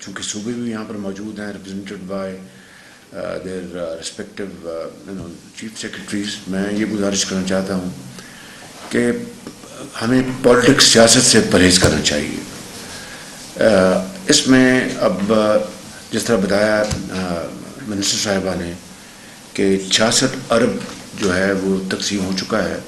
چونکہ صوبے بھی یہاں پر موجود ہیں represented by their respective chief secretaries, میں یہ گزارش کرنا چاہتا ہوں کہ ہمیں پولیٹکس سیاست سے پرہیز کرنا چاہیے۔ اس میں اب جس طرح بتایا منسٹر صاحبہ نے کہ 66 ارب جو ہے وہ تقسیم ہو چکا ہے،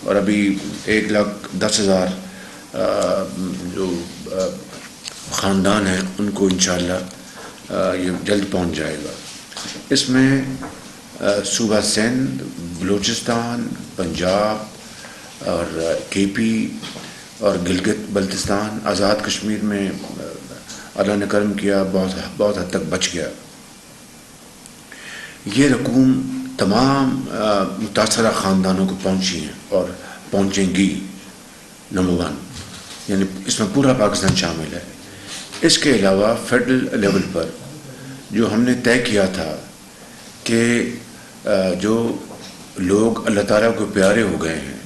اور ابھی 1,10,000 جو خاندان ہیں ان کو انشاءاللہ یہ جلد پہنچ جائے گا۔ اس میں صوبہ سندھ، بلوچستان، پنجاب اور کے پی اور گلگت بلتستان، آزاد کشمیر میں اللہ نے کرم کیا، بہت حد تک بچ گیا۔ یہ رقوم تمام متاثرہ خاندانوں کو پہنچی ہیں اور پہنچیں گی، نمبر 1، یعنی اس میں پورا پاکستان شامل ہے۔ اس کے علاوہ فیڈرل لیول پر جو ہم نے طے کیا تھا کہ جو لوگ اللہ تعالیٰ کو پیارے ہو گئے ہیں،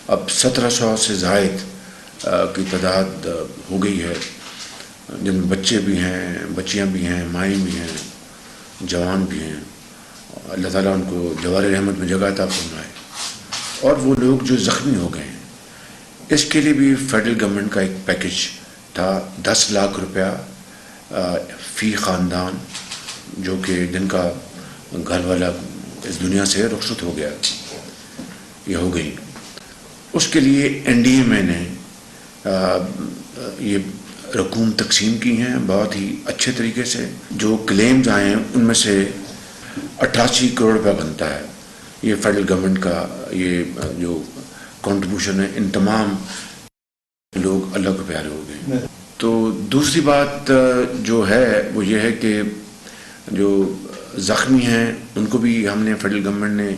اب 1700 سے زائد کی تعداد ہو گئی ہے، جن میں بچے بھی ہیں، بچیاں بھی ہیں، مائیں بھی ہیں، جوان بھی ہیں، اللہ تعالیٰ ان کو جوار رحمت میں جگہ عطا فرمائے۔ اور وہ لوگ جو زخمی ہو گئے ہیں، اس کے لیے بھی فیڈرل گورنمنٹ کا ایک پیکج تھا، 10 لاکھ روپیہ فی خاندان، جو کہ جن کا گھر والا اس دنیا سے رخصت ہو گیا یا ہو گئی، اس کے لیے این ڈی اے میں نے یہ رقوم تقسیم کی ہیں بہت ہی اچھے طریقے سے۔ جو کلیمز آئے ہیں ان میں سے 88 کروڑ روپیہ بنتا ہے۔ یہ فیڈرل گورنمنٹ کا یہ جو کنٹریبیوشن ہے، ان تمام لوگ اللہ کو پیارے ہو گئے۔ تو دوسری بات جو ہے وہ یہ ہے کہ جو زخمی ہیں ان کو بھی ہم نے فیڈرل گورنمنٹ نے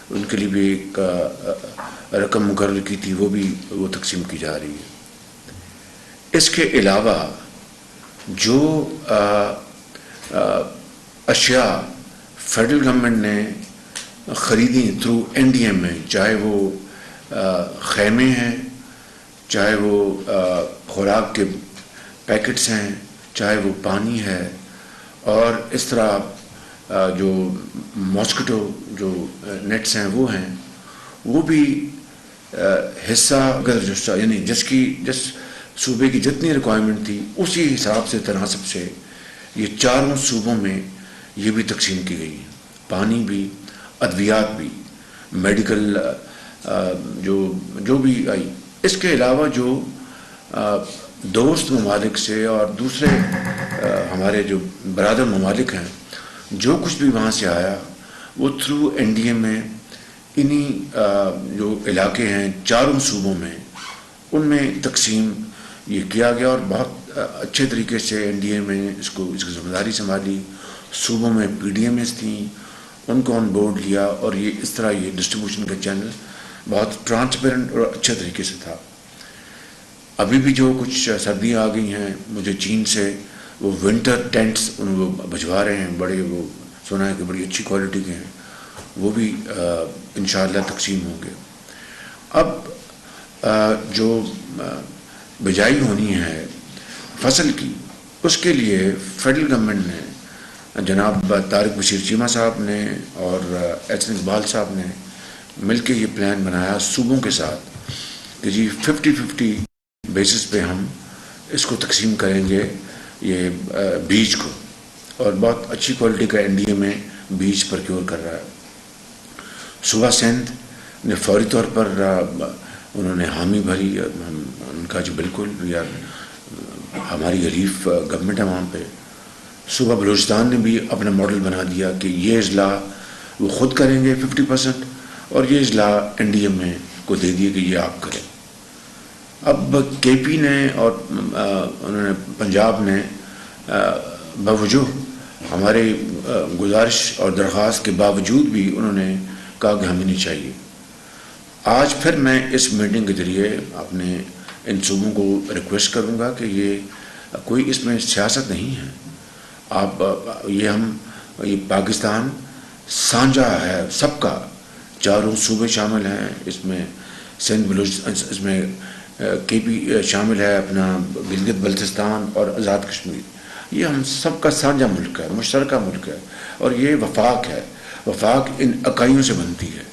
ان کے لیے بھی ایک رقم مقرر کی تھی، وہ تقسیم کی جا رہی ہے۔ اس کے علاوہ جو اشیاء فیڈرل گورنمنٹ نے خریدی تھرو این ڈی ایم میں، چاہے وہ خیمے ہیں، چاہے وہ خوراک کے پیکٹس ہیں، چاہے وہ پانی ہے، اور اس طرح جو ماسکیٹو جو نیٹس ہیں وہ ہیں، وہ بھی حصہ اگر یعنی جس صوبے کی جتنی ریکوائرمنٹ تھی اسی حساب سے تناسب سے یہ چاروں صوبوں میں یہ بھی تقسیم کی گئی ہے، پانی بھی، ادویات بھی، میڈیکل جو بھی آئی۔ اس کے علاوہ جو دوست ممالک سے اور دوسرے ہمارے جو برادر ممالک ہیں، جو کچھ بھی وہاں سے آیا وہ تھرو این ڈی اے میں انہی جو علاقے ہیں چاروں صوبوں میں ان میں تقسیم یہ کیا گیا، اور بہت اچھے طریقے سے این ڈی اے میں اس کی ذمہ داری سنبھالی۔ صوبوں میں پی ڈی ایم ایس تھیں، ان کو آن بورڈ لیا، اور یہ اس طرح یہ ڈسٹریبیوشن کا چینل بہت ٹرانسپیرنٹ اور اچھے طریقے سے تھا۔ ابھی بھی جو کچھ سردیاں آ گئی ہیں، مجھے چین سے وہ ونٹر ٹینٹس ان کو بھجوا رہے ہیں، بڑے وہ سنا ہے کہ بڑی اچھی کوالٹی کے ہیں، وہ بھی انشاءاللہ تقسیم ہوں گے۔ اب جو بجائی ہونی ہے فصل کی، اس کے لیے فیڈرل گورنمنٹ نے جناب طارق بشیر چیمہ صاحب نے اور ایچ اقبال صاحب نے مل کے یہ پلان بنایا صوبوں کے ساتھ کہ جی 50-50 بیسس پہ ہم اس کو تقسیم کریں گے، یہ بیج کو، اور بہت اچھی کوالٹی کا این ڈی اے میں بیج پرکیور کر رہا ہے۔ صوبہ سندھ نے فوری طور پر انہوں نے حامی بھری، ان کا جو بالکل ہماری حلیف گورنمنٹ ہے وہاں پہ۔ صوبہ بلوچستان نے بھی اپنا ماڈل بنا دیا کہ یہ اضلاع وہ خود کریں گے 50%، اور یہ اضلاع این ڈی اے میں کو دے دیے کہ یہ آپ کریں۔ اب کے پی نے اور انہوں نے پنجاب نے باوجود ہمارے گزارش اور درخواست کے باوجود بھی انہوں نے کہا کہ ہمیں نہیں چاہیے۔ آج پھر میں اس میٹنگ کے ذریعے اپنے ان صوبوں کو ریکویسٹ کروں گا کہ یہ کوئی اس میں سیاست نہیں ہے، آپ یہ پاکستان سانجا ہے سب کا، چاروں صوبے شامل ہیں اس میں، سندھ بلوچستان اس میں، کے پی شامل ہے، اپنا گلگت بلتستان اور آزاد کشمیر، یہ ہم سب کا سانجھا ملک ہے، مشترکہ ملک ہے، اور یہ وفاق ہے، وفاق ان اکائیوں سے بنتی ہے.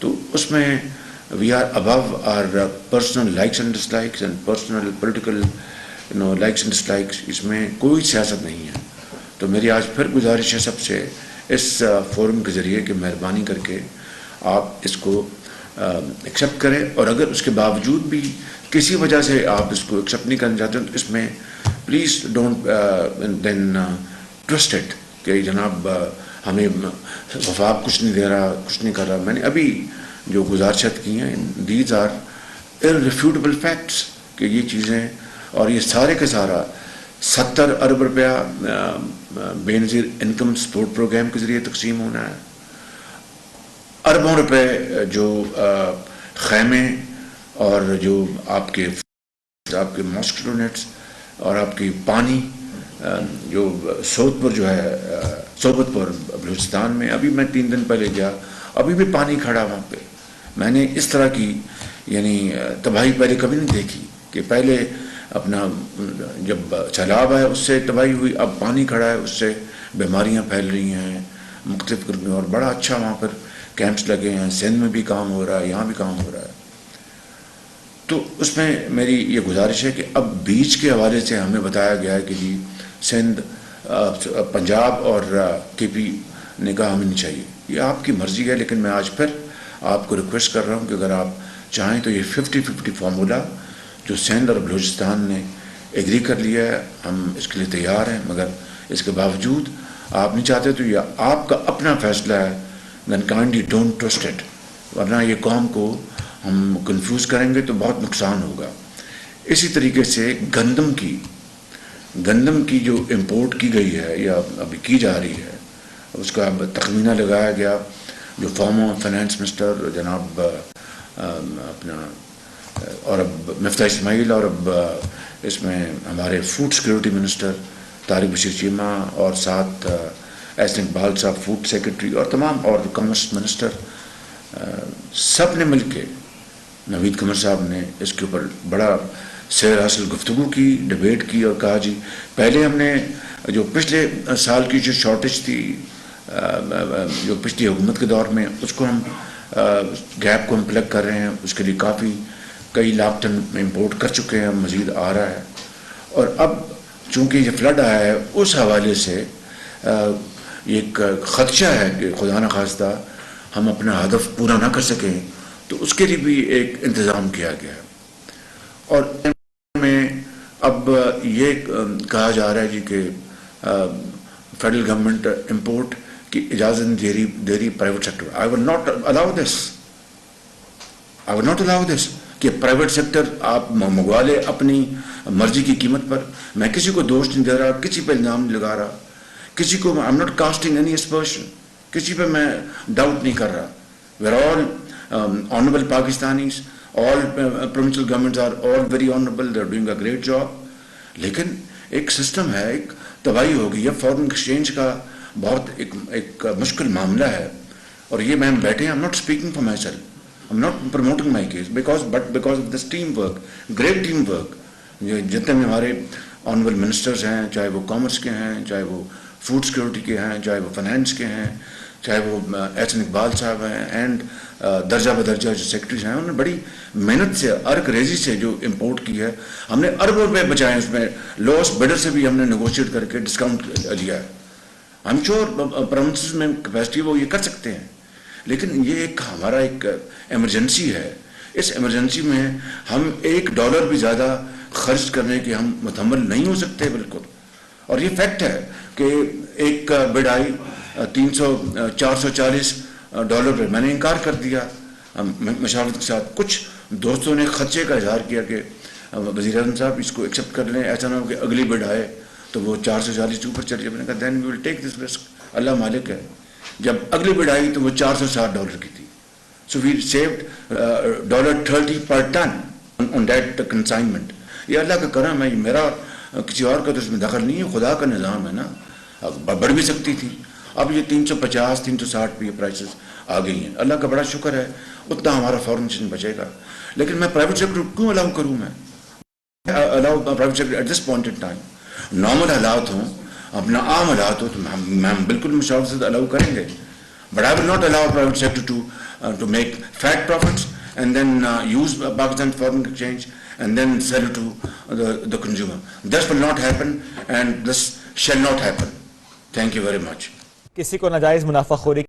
تو اس میں we are above our personal likes and dislikes and personal political likes and dislikes. اس میں کوئی سیاست نہیں ہے. تو میری آج پھر گزارش ہے سب سے اس فورم کے ذریعے کہ مہربانی کر کے آپ اس کو ایکسیپٹ کریں، اور اگر اس کے باوجود بھی کسی وجہ سے آپ اس کو ایکسیپٹ نہیں کرنا چاہتے تو اس میں please don't then trust it کہ جناب ہمیں وفاق کچھ نہیں دے رہا، کچھ نہیں کر رہا. میں نے ابھی جو گزارشات کی ہیں دیز آر irrefutable فیکٹس کہ یہ چیزیں، اور یہ سارے کا سارا 70 ارب روپیہ بے نظیر انکم سپورٹ پروگرام کے ذریعے تقسیم ہونا ہے. اربوں روپے جو خیمے اور جو آپ کے ماسک یونٹس اور آپ کی پانی جو سودپور جو ہے صوبت پور بلوچستان میں، ابھی میں 3 دن پہلے گیا، ابھی بھی پانی کھڑا وہاں پہ. میں نے اس طرح کی یعنی تباہی پہلے کبھی نہیں دیکھی کہ پہلے اپنا جب سیلاب آیا اس سے تباہی ہوئی، اب پانی کھڑا ہے، اس سے بیماریاں پھیل رہی ہیں مختلف قسم میں. اور بڑا اچھا وہاں پر کیمپس لگے ہیں، سندھ میں بھی کام ہو رہا ہے، یہاں بھی کام ہو رہا ہے. تو اس میں میری یہ گزارش ہے کہ اب بیچ کے حوالے سے ہمیں بتایا گیا ہے کہ جی سندھ پنجاب اور کے پی نے کہا ہمیں نہیں چاہیے. یہ آپ کی مرضی ہے، لیکن میں آج پھر آپ کو ریکویسٹ کر رہا ہوں کہ اگر آپ چاہیں تو یہ 50-50 فارمولا جو سندھ اور بلوچستان نے ایگری کر لیا ہے، ہم اس کے لیے تیار ہیں. مگر اس کے باوجود آپ نہیں چاہتے تو یہ آپ کا اپنا فیصلہ ہے. دین کائنڈلی ڈونٹ ٹرسٹ اٹ، ورنہ یہ قوم کو ہم کنفیوز کریں گے تو بہت نقصان ہوگا. اسی طریقے سے گندم کی جو امپورٹ کی گئی ہے یا ابھی کی جا رہی ہے، اس کا اب تخمینہ لگایا گیا. جو فارمر فائنانس منسٹر جناب اپنا اور اب مفتاح اسماعیل، اور اب اس میں ہمارے food security minister Tariq Bashir Cheema, اور ساتھ احسن اقبال صاحب فوڈ سیکرٹری، اور تمام اور کامرس منسٹر، سب نے مل کے، نوید قمر صاحب نے اس کے اوپر بڑا سیر حاصل گفتگو کی، ڈبیٹ کی، اور کہا جی پہلے ہم نے جو پچھلے سال کی جو شارٹیج تھی جو پچھلی حکومت کے دور میں، اس کو ہم گیپ کو ہم پلگ کر رہے ہیں. اس کے لیے کئی لاکھ ٹن امپورٹ کر چکے ہیں، مزید آ رہا ہے. اور اب چونکہ یہ فلڈ آیا ہے، اس حوالے سے یہ ایک خدشہ ہے کہ خدا نخواستہ ہم اپنا ہدف پورا نہ کر سکیں، تو اس کے لیے بھی ایک انتظام کیا گیا ہے. اور میں اب یہ کہا جا رہا ہے جی کہ فیڈرل گورنمنٹ امپورٹ کی اجازت نہیں دے رہی private sector. I will not allow this کہ پرائیویٹ سیکٹر آپ منگوا لے اپنی مرضی کی قیمت پر. میں کسی کو دوش نہیں دے رہا، کسی پہ الزام نہیں لگا رہا، کسی کو I'm not casting any aspersion، کسی پہ میں ڈاؤٹ نہیں کر رہا. We're all honorable Pakistanis. All provincial governments are all very honorable. They're doing a great job. لیکن ایک سسٹم ہے، ایک تباہی ہوگی. یہ فورن ایکسچینج کا بہت ایک مشکل معاملہ ہے. اور یہ میں بیٹھے ہیں، I'm not speaking for myself. I'm not promoting my case because of this teamwork, great teamwork. جتنے بھی ہمارے آنریبل منسٹرز ہیں، چاہے وہ کامرس کے ہیں، چاہے وہ فوڈ سیکورٹی کے ہیں، چاہے وہ فائنانس کے ہیں، چاہے وہ احسن اقبال صاحب ہیں، اینڈ درجہ بدرجہ جو سیکرٹریز ہیں، انہوں نے بڑی محنت سے ارک ریزی سے جو امپورٹ کی ہے، ہم نے اربوں روپے بچائے. اس میں لوس بیڈر سے بھی ہم نے نیگوشیٹ کر کے ڈسکاؤنٹ لیا ہے. ہم شور پروونسز میں کیپیسٹی وہ یہ کر سکتے ہیں، لیکن یہ ایک ہمارا ایک ایمرجنسی ہے. اس ایمرجنسی میں ہم $1 بھی زیادہ خرچ کرنے کے ہم متحمل نہیں ہو سکتے بالکل. اور یہ فیکٹ ہے کہ ایک بڈ آئی $440 پہ. میں نے انکار کر دیا مشاورت کے ساتھ. کچھ دوستوں نے خدشے کا اظہار کیا کہ وزیر اعظم صاحب اس کو ایکسیپٹ کر لیں، ایسا نہ ہو کہ اگلی بڈ آئے تو وہ 440 کے اوپر چلی جائے. میں نے کہا دین وی ول ٹیک دس رسک، اللہ مالک ہے. جب اگلی بڈ آئی تو وہ $460 کی تھی. So we saved $30 per ton on that consignment. یہ اللہ کا کرم ہے، یہ میرا کسی اور کا تو اس میں دخل نہیں ہے، خدا کا نظام ہے نا. بڑھ بھی سکتی تھی. اب یہ 350 360 پہ یہ پرائسز آ گئی ہیں. اللہ کا بڑا شکر ہے، اتنا ہمارا فورن ایکسچینج بچے گا. لیکن میں پرائیویٹ سیکٹر کیوں الاؤ کروں؟ میں allow private sector at this point in time. Normal حالات ہوں, اپنا عام حالات ہو, تو ہم بالکل مشاورت سے الاؤ کریں گے. But I will not allow private sector to make fat profits and then use Pakistan foreign exchange and then sell it to the consumer. This will not happen and this shall not happen. Thank you very much. کسی کو ناجائز منافع خوری